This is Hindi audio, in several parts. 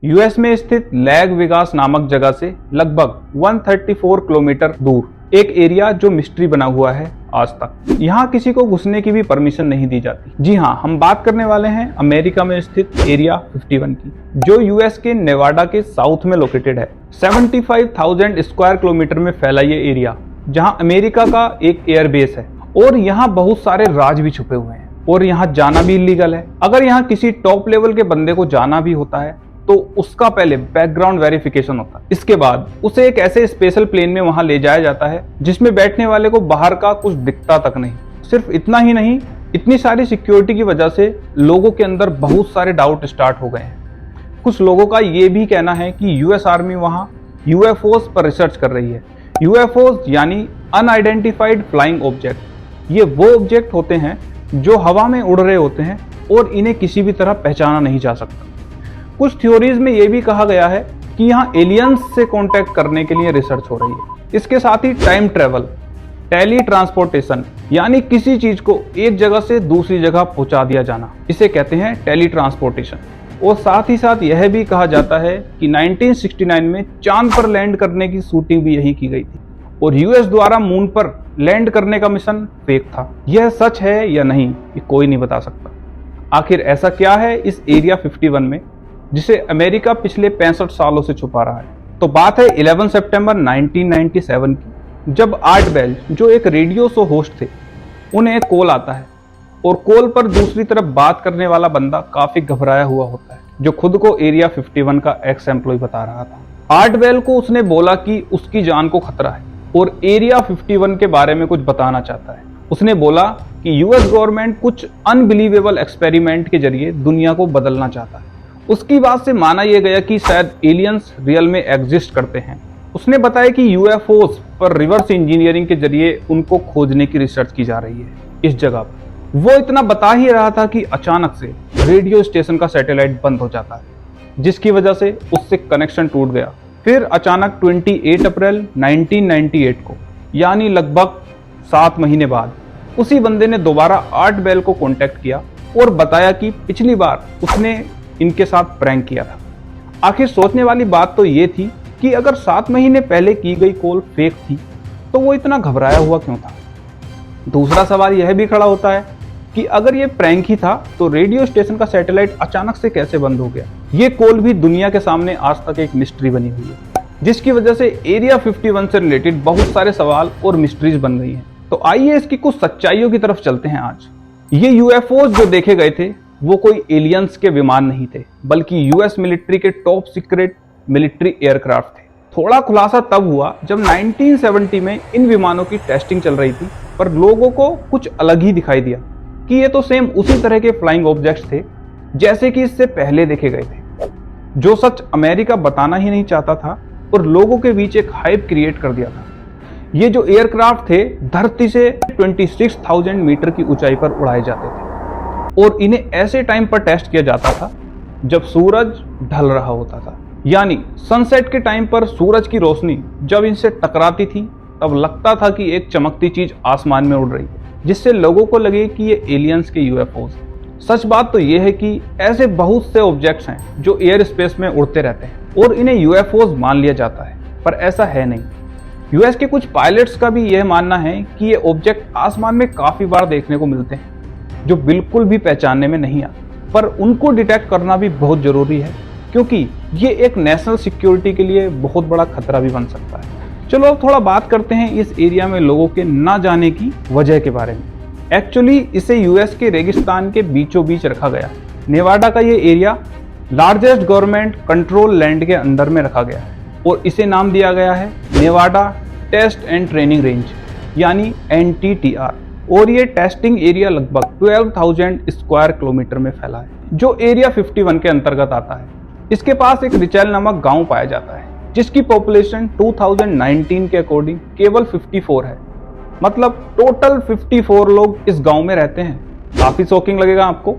यूएस में स्थित लैग वेगास नामक जगह से लगभग 134 किलोमीटर दूर एक एरिया जो मिस्ट्री बना हुआ है आज तक। यहाँ किसी को घुसने की भी परमिशन नहीं दी जाती। जी हाँ, हम बात करने वाले हैं अमेरिका में स्थित एरिया 51 की, जो यूएस के नेवाडा के साउथ में लोकेटेड है। 75,000 स्क्वायर किलोमीटर में फैला ये एरिया, जहाँ अमेरिका का एक एयरबेस है और यहाँ बहुत सारे राज भी छुपे हुए हैं और यहाँ जाना भी इलीगल है। अगर यहाँ किसी टॉप लेवल के बंदे को जाना भी होता है तो उसका पहले बैकग्राउंड वेरिफिकेशन होता है। इसके बाद उसे एक ऐसे स्पेशल प्लेन में वहां ले जाया जाता है जिसमें बैठने वाले को बाहर का कुछ दिखता तक नहीं। सिर्फ इतना ही नहीं, इतनी सारी सिक्योरिटी की वजह से लोगों के अंदर बहुत सारे डाउट स्टार्ट हो गए हैं। कुछ लोगों का ये भी कहना है कि यूएस आर्मी वहां यूएफओस पर रिसर्च कर रही है। यूएफओस यानी अनआइडेंटिफाइड फ्लाइंग ऑब्जेक्ट। ये वो ऑब्जेक्ट होते हैं जो हवा में उड़ रहे होते हैं और इन्हें किसी भी तरह पहचाना नहीं जा सकता। कुछ थ्योरीज में यह भी कहा गया है कि यहाँ एलियंस से कांटेक्ट करने के लिए रिसर्च हो रही है। इसके साथ ही टाइम ट्रेवल, टेली ट्रांसपोर्टेशन यानी किसी चीज को एक जगह से दूसरी जगह पहुंचा दिया जाना, इसे कहते हैं टेली ट्रांसपोर्टेशन। और साथ ही साथ यह भी कहा जाता है कि 1969 में चांद पर लैंड करने की शूटिंग भी यही की गई थी और यूएस द्वारा मून पर लैंड करने का मिशन फेक था। यह सच है या नहीं, ये कोई नहीं बता सकता। आखिर ऐसा क्या है इस एरिया 51 में जिसे अमेरिका पिछले 65 सालों से छुपा रहा है? तो बात है 11 सितंबर 1997 की, जब आर्ट बेल जो एक रेडियो शो होस्ट थे, उन्हें एक कॉल आता है और कॉल पर दूसरी तरफ बात करने वाला बंदा काफी घबराया हुआ होता है, जो खुद को एरिया 51 का एक्स एम्प्लॉय बता रहा था। आर्ट बेल को उसने बोला कि उसकी जान को खतरा है और एरिया 51 के बारे में कुछ बताना चाहता है। उसने बोला कि यूएस गवर्नमेंट कुछ अनबिलीवेबल एक्सपेरिमेंट के जरिए दुनिया को बदलना चाहता है। उसकी बात से माना यह गया कि शायद एलियंस रियल में एग्जिस्ट करते हैं। उसने बताया कि यूएफओस पर रिवर्स इंजीनियरिंग के जरिए उनको खोजने की रिसर्च की जा रही है इस जगह पर। वो इतना बता ही रहा था कि अचानक से रेडियो स्टेशन का सैटेलाइट बंद हो जाता है, जिसकी वजह से उससे कनेक्शन टूट गया। फिर अचानक 28 अप्रैल 1998 को, यानी लगभग 7 महीने बाद, उसी बंदे ने दोबारा आर्ट बेल को कॉन्टेक्ट किया और बताया कि पिछली बार उसने इनके साथ प्रैंक किया था। आखिर सोचने वाली बात तो ये थी कि अगर 7 महीने पहले की गई कॉल फेक थी तो वो इतना घबराया हुआ क्यों था? दूसरा सवाल यह भी खड़ा होता है कि अगर ये प्रैंक ही था तो रेडियो स्टेशन का सैटेलाइट अचानक से कैसे बंद हो गया? ये कॉल भी दुनिया के सामने आज तक एक मिस्ट्री बनी हुई है, जिसकी वजह से एरिया 51 से रिलेटेड बहुत सारे सवाल और मिस्ट्रीज बन गई हैं। तो आइए इसकी कुछ सच्चाइयों की तरफ चलते हैं। आज ये यूएफओस जो देखे गए थे वो कोई एलियंस के विमान नहीं थे, बल्कि यूएस मिलिट्री के टॉप सीक्रेट मिलिट्री एयरक्राफ्ट थे। थोड़ा खुलासा तब हुआ जब 1970 में इन विमानों की टेस्टिंग चल रही थी, पर लोगों को कुछ अलग ही दिखाई दिया कि ये तो सेम उसी तरह के फ्लाइंग ऑब्जेक्ट्स थे जैसे कि इससे पहले देखे गए थे। जो सच अमेरिका बताना ही नहीं चाहता था और लोगों के बीच एक हाइप क्रिएट कर दिया था। ये जो एयरक्राफ्ट थे धरती से 26,000 मीटर की ऊंचाई पर उड़ाए जाते थे और इन्हें ऐसे टाइम पर टेस्ट किया जाता था जब सूरज ढल रहा होता था, यानी सनसेट के टाइम पर सूरज की रोशनी जब इनसे टकराती थी तब लगता था कि एक चमकती चीज आसमान में उड़ रही है, जिससे लोगों को लगे कि ये एलियंस के यूएफओस। सच बात तो ये है कि ऐसे बहुत से ऑब्जेक्ट्स हैं जो एयर स्पेस में उड़ते रहते हैं और इन्हें यूएफओस मान लिया जाता है, पर ऐसा है नहीं। यूएस के कुछ पायलट्स का भी यह मानना है कि ये ऑब्जेक्ट आसमान में काफी बार देखने को मिलते हैं जो बिल्कुल भी पहचानने में नहीं आते, पर उनको डिटेक्ट करना भी बहुत जरूरी है क्योंकि ये एक नेशनल सिक्योरिटी के लिए बहुत बड़ा खतरा भी बन सकता है। चलो अब थोड़ा बात करते हैं इस एरिया में लोगों के ना जाने की वजह के बारे में। एक्चुअली इसे यूएस के रेगिस्तान के बीचों बीच रखा गया। नेवाडा का ये area largest government control land के अंदर में रखा गया है और इसे नाम दिया गया है Nevada test and training range, यानी NTTR। और ये टेस्टिंग एरिया लगभग 12,000 स्क्वायर किलोमीटर में फैला है, जो एरिया 51 के अंतर्गत आता है। इसके पास एक रिचेल नामक गांव पाया जाता है, जिसकी पॉपुलेशन 2019 के अकॉर्डिंग केवल 54 है। मतलब टोटल 54 लोग इस गांव में रहते हैं। काफी शॉकिंग लगेगा आपको।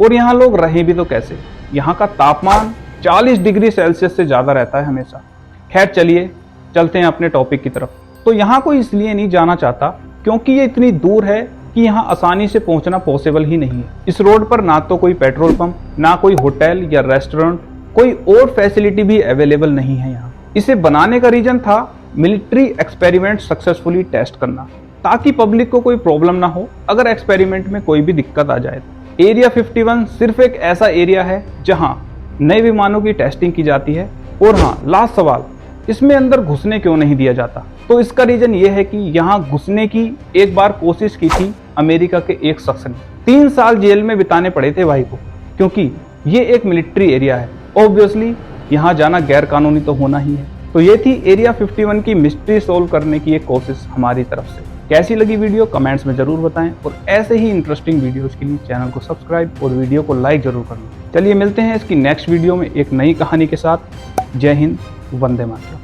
और यहाँ लोग रहे भी तो कैसे? यहाँ का तापमान 40 डिग्री सेल्सियस से ज्यादा रहता है हमेशा। खैर चलिए चलते हैं अपने टॉपिक की तरफ। तो यहाँ कोई इसलिए नहीं जाना चाहता क्योंकि ये इतनी दूर है कि यहाँ आसानी से पहुंचना पॉसिबल ही नहीं है। इस रोड पर ना तो कोई पेट्रोल पंप, ना कोई होटल या रेस्टोरेंट कोई और फैसिलिटी भी अवेलेबल नहीं है यहाँ। इसे बनाने का रीजन था मिलिट्री एक्सपेरिमेंट सक्सेसफुली टेस्ट करना, ताकि पब्लिक को कोई प्रॉब्लम ना हो अगर एक्सपेरिमेंट में कोई भी दिक्कत आ जाए। एरिया 51 सिर्फ एक ऐसा एरिया है जहां नए विमानों की टेस्टिंग की जाती है। और हाँ, लास्ट सवाल, इसमें अंदर घुसने क्यों नहीं दिया जाता? तो इसका रीजन ये है कि यहाँ घुसने की एक बार कोशिश की थी अमेरिका के एक शख्स ने। 3 साल जेल में बिताने पड़े थे भाई को, क्योंकि ये एक मिलिट्री एरिया है। ऑब्वियसली यहाँ जाना गैर कानूनी तो होना ही है। तो ये थी एरिया 51 की मिस्ट्री सोल्व करने की एक कोशिश हमारी तरफ से। कैसी लगी वीडियो कमेंट्स में जरूर बताएं, और ऐसे ही इंटरेस्टिंग वीडियोस के लिए चैनल को सब्सक्राइब और वीडियो को लाइक जरूर करना। चलिए मिलते हैं इसकी नेक्स्ट वीडियो में एक नई कहानी के साथ। जय हिंद, वंदे मातरम।